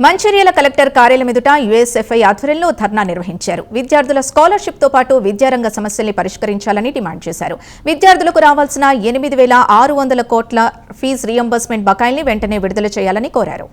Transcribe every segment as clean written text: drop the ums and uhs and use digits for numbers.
Mancherial collector కార్యాలయం ఎదుట యూఎస్ఎఫ్ఐ ఆధ్వర్యంలో ధర్నా నిర్వహించారు. విద్యార్థుల స్కాలర్షిప్ తో పాటు విద్యారంగ సమస్యల్ని పరిష్కరించాలని డిమాండ్ చేశారు. విద్యార్థులకు రావాల్సిన 8,600 కోట్ల ఫీజు రీయింబర్స్మెంట్ బకాయిల్ని వెంటనే విడుదల చేయాలని కోరారు.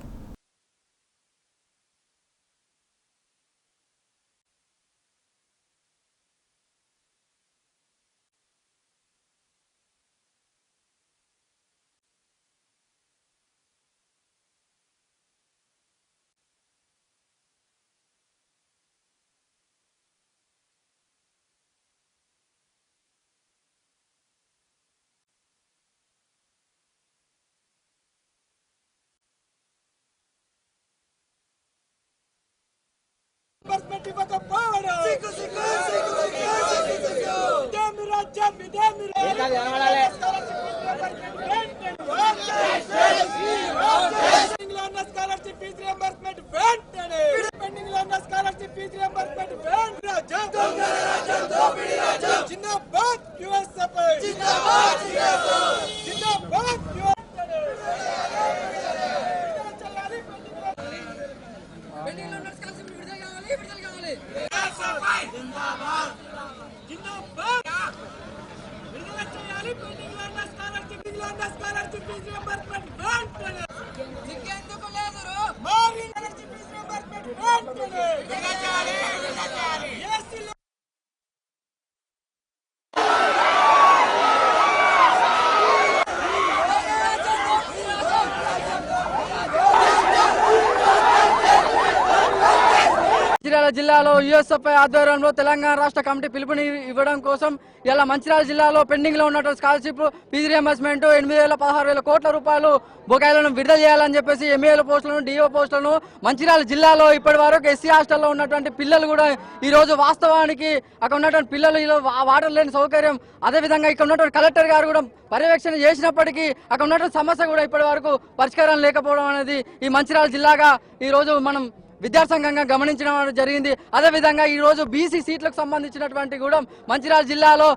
మంచిర్యాల జిల్లాలో యూఎస్ఎఫ్ఐ ఆధ్వర్యంలో తెలంగాణ రాష్ట్ర కమిటీ పిలుపుని ఇవ్వడం కోసం ఇలా మంచిర్యాల జిల్లాలో పెండింగ్ లో ఉన్నటువంటి స్కాలర్షిప్ ఫీజు రియంబర్స్మెంట్ 8,000-16,000 కోట్ల రూపాయలు బకాయిలను విడుదల చేయాలని చెప్పేసి ఎంఏల పోస్టులను డిఓ పోస్టులను మంచిర్యాల జిల్లాలో ఇప్పటి వరకు ఎస్సీ హాస్టల్లో ఉన్నటువంటి పిల్లలు కూడా ఈ రోజు వాస్తవానికి అక్కడ ఉన్నటువంటి పిల్లలు వాటర్ లేని సౌకర్యం, అదేవిధంగా ఇక్కడ ఉన్నటువంటి కలెక్టర్ గారు కూడా పర్యవేక్షణ చేసినప్పటికీ అక్కడ ఉన్నటువంటి సమస్య కూడా ఇప్పటి వరకు పరిష్కారం లేకపోవడం అనేది ఈ మంచిర్యాల జిల్లాగా ఈ రోజు మనం విద్యాసంఘంగా గమనించడం జరిగింది. అదేవిధంగా ఈ రోజు బీసీ సీట్లకు సంబంధించినటువంటి కూడా మంచిర్యాల జిల్లాలో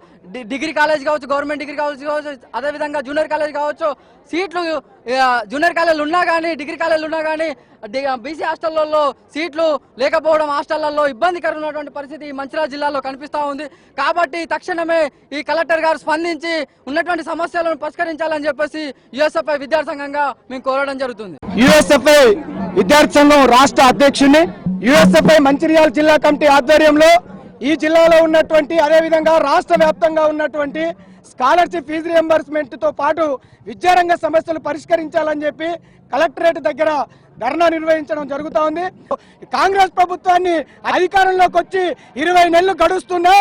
డిగ్రీ కాలేజ్ కావచ్చు, గవర్నమెంట్ డిగ్రీ కాలేజ్ కావచ్చు, అదేవిధంగా జూనియర్ కాలేజ్ కావచ్చు, సీట్లు జూనియర్ కాలేజీలు ఉన్నా కానీ డిగ్రీ కాలేజీలు ఉన్నా కానీ బీసీ హాస్టళ్లలో సీట్లు లేకపోవడం, హాస్టళ్లలో ఇబ్బందికరమైనటువంటి పరిస్థితి మంచిర్యాల జిల్లాలో కనిపిస్తూ ఉంది. కాబట్టి తక్షణమే ఈ కలెక్టర్ గారు స్పందించి ఉన్నటువంటి సమస్యలను పరిష్కరించాలని చెప్పేసి యూఎస్ఎఫ్ఐ విద్యార్థి సంఘంగా మేము కోరడం జరుగుతుంది. యూఎస్ఎఫ్ఐ విద్యార్థి సంఘం రాష్ట్ర అధ్యక్షుడిని యూఎస్ఎఫ్ఐ మంచిర్యాల జిల్లా కమిటీ ఆధ్వర్యంలో ఈ జిల్లాలో ఉన్నటువంటి అదేవిధంగా రాష్ట్ర వ్యాప్తంగా ఉన్నటువంటి స్కాలర్షిప్ ఫీజు రియంబర్స్మెంట్ తో పాటు విద్యారంగ సమస్యలు పరిష్కరించాలని చెప్పి కలెక్టరేట్ దగ్గర ధర్నా నిర్వహించడం జరుగుతూ ఉంది. కాంగ్రెస్ ప్రభుత్వాన్ని అధికారంలోకి వచ్చి 20 నెలలు గడుస్తున్నా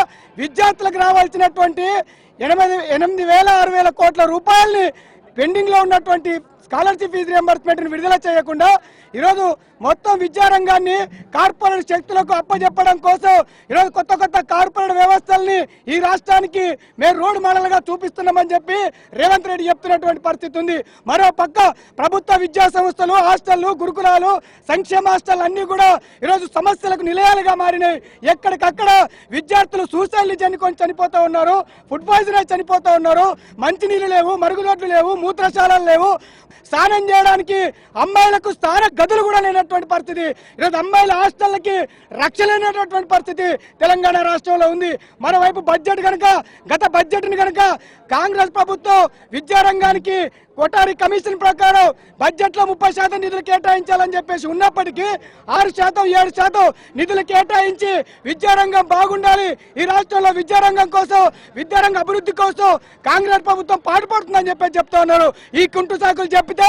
విద్యార్థులకు రావాల్సినటువంటి 8,000-6,000 కోట్ల రూపాయల్ని పెండింగ్ లో ఉన్నటువంటి స్కాలర్షిప్ ఫీజు రియంబర్స్మెంట్ ని విడుదల చేయకుండా ఈరోజు మొత్తం విద్యారంగాన్ని కార్పొరేట్ శక్తులకు అప్పజెప్పడం కోసం ఈరోజు కొత్త కార్పొరేట్ వ్యవస్థల్ని ఈ రాష్ట్రానికి మేము రోడ్ మోడల్ గా చూపిస్తున్నామని చెప్పి రేవంత్ రెడ్డి చెప్తున్నటువంటి పరిస్థితి ఉంది. మరో పక్క ప్రభుత్వ విద్యా సంస్థలు, హాస్టళ్లు, గురుకులాలు, సంక్షేమ హాస్టల్ అన్ని కూడా ఈరోజు సమస్యలకు నిలయాలుగా మారినాయి. ఎక్కడికక్కడ విద్యార్థులు సూసైడ్లు చనిపోతూ ఉన్నారు, ఫుడ్ పాయిజన్ అయి చనిపోతూ ఉన్నారు. మంచినీళ్ళు లేవు, మరుగుదొడ్లు లేవు, మూత్రశాలలు లేవు, స్నానం చేయడానికి అమ్మాయిలకు స్నాన గదులు కూడా లేనటువంటి పరిస్థితి. ఈరోజు అమ్మాయిల హాస్టళ్లకి రక్షణ లేనటువంటి పరిస్థితి తెలంగాణ రాష్ట్రంలో ఉంది. మరోవైపు బడ్జెట్ కనుక గత బడ్జెట్ ని కనుక కాంగ్రెస్ ప్రభుత్వం విద్యారంగానికి కోటారి కమిషన్ ప్రకారం బడ్జెట్ లో 30% నిధులు కేటాయించాలని చెప్పేసి ఉన్నప్పటికీ 6%-7% నిధులు కేటాయించి విద్యారంగం బాగుండాలి, ఈ రాష్ట్రంలో విద్యారంగం కోసం, విద్యారంగ అభివృద్ధి కోసం కాంగ్రెస్ ప్రభుత్వం పాటుపడుతుందని చెప్పేసి చెప్తా ఉన్నారు. ఈ కుంటు సాకులు చెప్పితే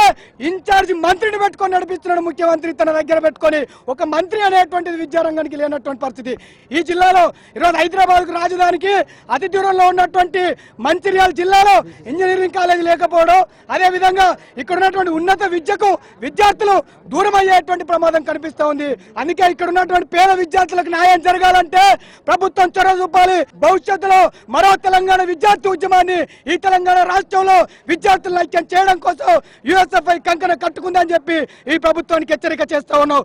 ఇన్ఛార్జ్ మంత్రిని పెట్టుకొని నడిపిస్తున్నాడు ముఖ్యమంత్రి. తన దగ్గర పెట్టుకొని ఒక మంత్రి అనేటువంటిది విద్యారంగానికి లేనటువంటి పరిస్థితి. ఈ జిల్లాలో ఈరోజు హైదరాబాద్ కు రాజధానికి అతి దూరంలో ఉన్నటువంటి మంచిర్యాల జిల్లాలో ఇంజనీరింగ్ కాలేజీ లేకపోవడం, అదే విధంగా ఇక్కడ ఉన్నటువంటి ఉన్నత విద్యకు విద్యార్థులు దూరం అయ్యేటువంటి ప్రమాదం కనిపిస్తూ ఉంది. అందుకే ఇక్కడ ఉన్నటువంటి పేద విద్యార్థులకు న్యాయం జరగాలంటే ప్రభుత్వం చొరవ చూపాలి. భవిష్యత్తులో మరో తెలంగాణ విద్యార్థి ఉద్యమాన్ని ఈ తెలంగాణ రాష్ట్రంలో విద్యార్థులను ఐక్యం చేయడం కోసం యూఎస్ఎఫ్ఐ కంకణ కట్టుకుందని చెప్పి ఈ ప్రభుత్వానికి హెచ్చరిక చేస్తా ఉన్నాం.